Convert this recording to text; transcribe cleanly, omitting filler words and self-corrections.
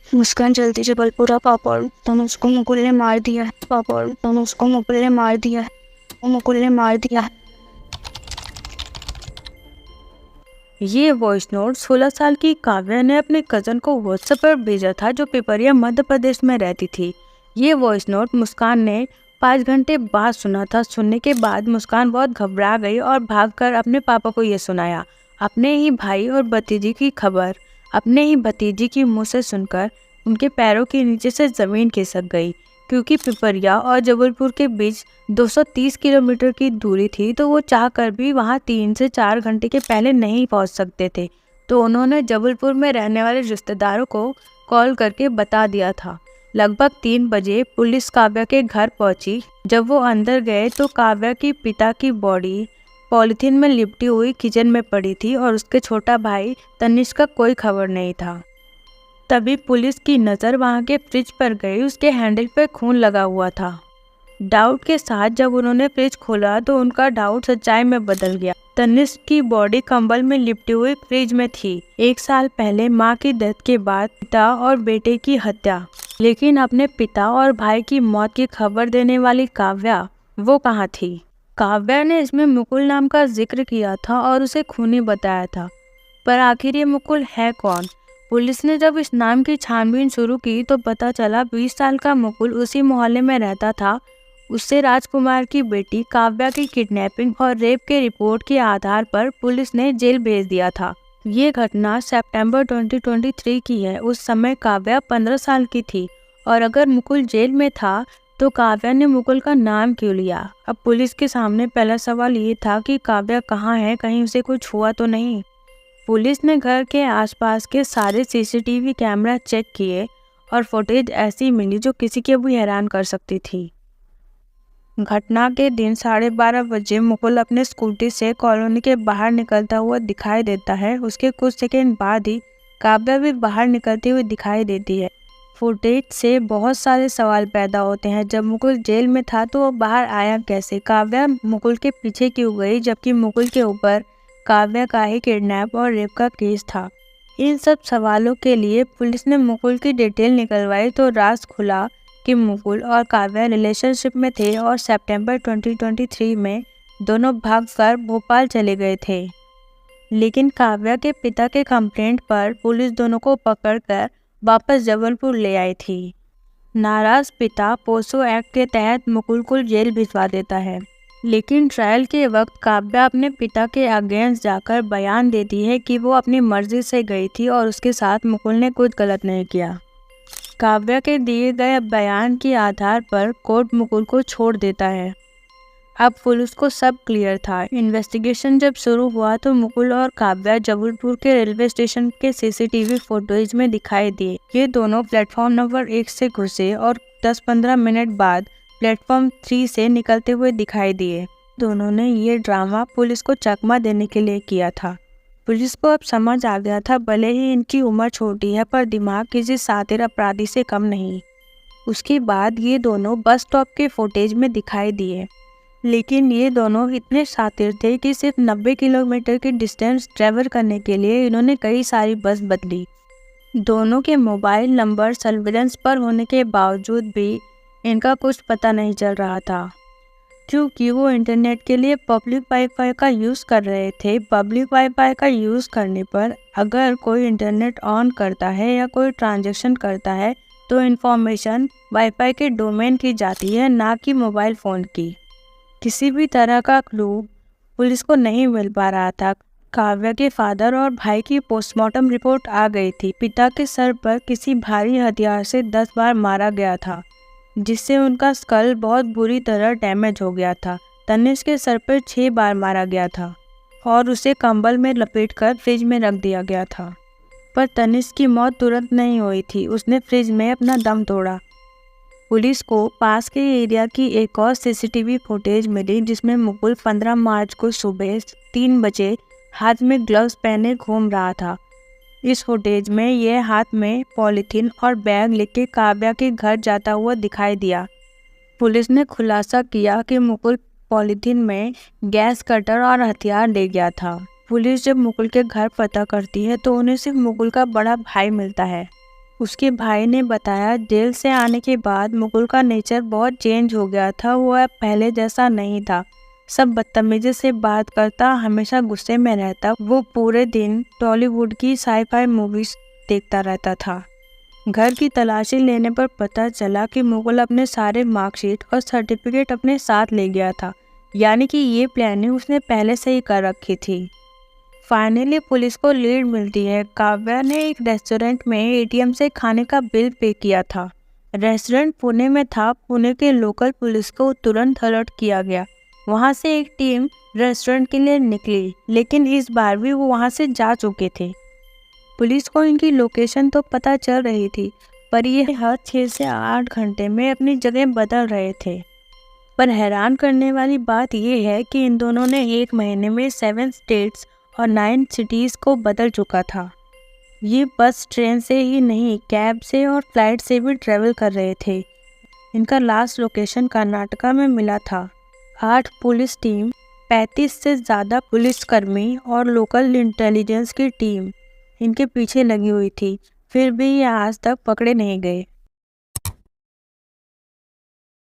मुस्कान जल्दी जबलपुरा पापड़ तनुज को मुकुल ने मार दिया है। पापड़ तनुज को मुकुल ने मार दिया है। मुकुल ने मार दिया है। ये वॉइस नोट 16 साल की काव्या ने अपने कज़न को व्हाट्सएप पर भेजा था, जो पिपरिया मध्य प्रदेश में रहती थी। ये वॉइस नोट मुस्कान ने 5 घंटे बाद सुना था। सुनने के बाद मुस्कान बहुत घबरा गई और भागकर अपने पापा को ये सुनाया। अपने ही भाई और भतीजी की खबर अपने ही भतीजी की मुँह से सुनकर उनके पैरों के नीचे से ज़मीन खिसक गई। क्योंकि पिपरिया और जबलपुर के बीच 230 किलोमीटर की दूरी थी, तो वो चाहकर भी वहाँ 3 से 4 घंटे के पहले नहीं पहुँच सकते थे। तो उन्होंने जबलपुर में रहने वाले रिश्तेदारों को कॉल करके बता दिया था। लगभग 3 बजे पुलिस काव्या के घर पहुंची। जब वो अंदर गए तो काव्या की पिता की बॉडी पॉलिथीन में लिपटी हुई किचन में पड़ी थी और उसके छोटा भाई तनिष्क का कोई खबर नहीं था। तभी पुलिस की नज़र वहाँ के फ्रिज पर गई। उसके हैंडल पर खून लगा हुआ था। डाउट के साथ जब उन्होंने फ्रिज खोला तो उनका डाउट सच्चाई में बदल गया। तनिष्क की बॉडी कंबल में लिपटी हुई फ्रिज में थी। 1 साल पहले मां की डेथ के बाद पिता और बेटे की हत्या, लेकिन अपने पिता और भाई की मौत की खबर देने वाली काव्या वो कहाँ थी? काव्या ने इसमें मुकुल नाम का जिक्र किया था और उसे खूनी बताया था, पर आखिर ये मुकुल है कौन? पुलिस ने जब इस नाम की छानबीन शुरू की तो पता चला 20 साल का मुकुल उसी मोहल्ले में रहता था। उससे राजकुमार की बेटी काव्या की किडनैपिंग और रेप के रिपोर्ट के आधार पर पुलिस ने जेल भेज दिया था। ये घटना सितंबर 2023 की है। उस समय काव्या 15 साल की थी और अगर मुकुल जेल में था तो काव्या ने मुकुल का नाम क्यों लिया? अब पुलिस के सामने पहला सवाल ये था कि काव्या कहाँ है, कहीं उसे कुछ हुआ तो नहीं। पुलिस ने घर के आसपास के सारे सीसीटीवी कैमरा चेक किए और फुटेज ऐसी मिली जो किसी के भी हैरान कर सकती थी। घटना के दिन 12:30 बजे मुकुल अपने स्कूटी से कॉलोनी के बाहर निकलता हुआ दिखाई देता है। उसके कुछ सेकंड बाद ही काव्या भी बाहर निकलती हुई दिखाई देती है। फुटेज से बहुत सारे सवाल पैदा होते हैं। जब मुकुल जेल में था तो वो बाहर आया कैसे? काव्या मुकुल के पीछे क्यों गई जबकि मुकुल के ऊपर काव्या का ही किडनैप और रेप का केस था? इन सब सवालों के लिए पुलिस ने मुकुल की डिटेल निकलवाई तो राज खुला कि मुकुल और काव्या रिलेशनशिप में थे और सितंबर 2023 में दोनों भागकर भोपाल चले गए थे। लेकिन काव्या के पिता के कंप्लेंट पर पुलिस दोनों को पकड़कर वापस जबलपुर ले आई थी। नाराज पिता पोक्सो एक्ट के तहत मुकुल को जेल भिजवा देता है, लेकिन ट्रायल के वक्त काव्या अपने पिता के अगेंस्ट जाकर बयान देती है कि वो अपनी मर्जी से गई थी और उसके साथ मुकुल ने कुछ गलत नहीं किया। काव्या के दिए गए बयान के आधार पर कोर्ट मुकुल को छोड़ देता है। अब पुलिस को सब क्लियर था। इन्वेस्टिगेशन जब शुरू हुआ तो मुकुल और काव्या जबलपुर के रेलवे स्टेशन के सीसीटीवी फुटेज में दिखाई दिए। ये दोनों प्लेटफॉर्म नंबर 1 से घुसे और 10-15 मिनट बाद प्लेटफॉर्म 3 से निकलते हुए दिखाई दिए। दोनों ने ये ड्रामा पुलिस को चकमा देने के लिए किया था। पुलिस को अब समझ आ गया था, भले ही इनकी उम्र छोटी है पर दिमाग किसी शातिर अपराधी से कम नहीं। उसके बाद ये दोनों बस स्टॉप के फुटेज में दिखाई दिए, लेकिन ये दोनों इतने शातिर थे कि सिर्फ 90 किलोमीटर की डिस्टेंस ट्रैवल करने के लिए इन्होंने कई सारी बस बदली। दोनों के मोबाइल नंबर सर्विलेंस पर होने के बावजूद भी इनका कुछ पता नहीं चल रहा था, क्योंकि वो इंटरनेट के लिए पब्लिक वाईफाई का यूज़ कर रहे थे। पब्लिक वाईफाई का यूज़ करने पर अगर कोई इंटरनेट ऑन करता है या कोई ट्रांजैक्शन करता है तो इन्फॉर्मेशन वाईफाई के डोमेन की जाती है, ना कि मोबाइल फ़ोन की। किसी भी तरह का क्लू पुलिस को नहीं मिल पा रहा था। काव्या के फादर और भाई की पोस्टमार्टम रिपोर्ट आ गई थी। पिता के सर पर किसी भारी हथियार से 10 बार मारा गया था, जिससे उनका स्कल बहुत बुरी तरह डैमेज हो गया था। तनिष्क के सर पर 6 बार मारा गया था और उसे कंबल में लपेटकर फ्रिज में रख दिया गया था। पर तनिष्क की मौत तुरंत नहीं हुई थी, उसने फ्रिज में अपना दम तोड़ा। पुलिस को पास के एरिया की एक और सीसीटीवी फुटेज मिली, जिसमें मुकुल 15 मार्च को सुबह 3 बजे हाथ में ग्लव्स पहने घूम रहा था। इस फुटेज में यह हाथ में पॉलीथीन और बैग लेके काव्या के घर जाता हुआ दिखाई दिया। पुलिस ने खुलासा किया कि मुकुल पॉलीथीन में गैस कटर और हथियार ले गया था। पुलिस जब मुकुल के घर पता करती है तो उन्हें सिर्फ मुकुल का बड़ा भाई मिलता है। उसके भाई ने बताया जेल से आने के बाद मुकुल का नेचर बहुत चेंज हो गया था। वो अब पहले जैसा नहीं था। सब बदतमीजी से बात करता, हमेशा गुस्से में रहता। वो पूरे दिन टॉलीवुड की साई-फाई मूवीज देखता रहता था। घर की तलाशी लेने पर पता चला कि मुकुल अपने सारे मार्कशीट और सर्टिफिकेट अपने साथ ले गया था, यानी कि ये प्लानिंग उसने पहले से ही कर रखी थी। फाइनली पुलिस को लीड मिलती है। काव्या ने एक रेस्टोरेंट में एटीएम से खाने का बिल पे किया था। रेस्टोरेंट पुणे में था। पुणे के लोकल पुलिस को तुरंत अलर्ट किया गया। वहाँ से एक टीम रेस्टोरेंट के लिए निकली, लेकिन इस बार भी वो वहाँ से जा चुके थे। पुलिस को इनकी लोकेशन तो पता चल रही थी, पर ये हर 6 से 8 घंटे में अपनी जगह बदल रहे थे। पर हैरान करने वाली बात यह है कि इन दोनों ने 1 महीने में 7 स्टेट्स और 9 सिटीज़ को बदल चुका था। ये बस ट्रेन से ही नहीं, कैब से और फ्लाइट से भी ट्रैवल कर रहे थे। इनका लास्ट लोकेशन कर्नाटका में मिला था। 8 पुलिस टीम, 35 से ज़्यादा पुलिसकर्मी और लोकल इंटेलिजेंस की टीम इनके पीछे लगी हुई थी, फिर भी ये आज तक पकड़े नहीं गए।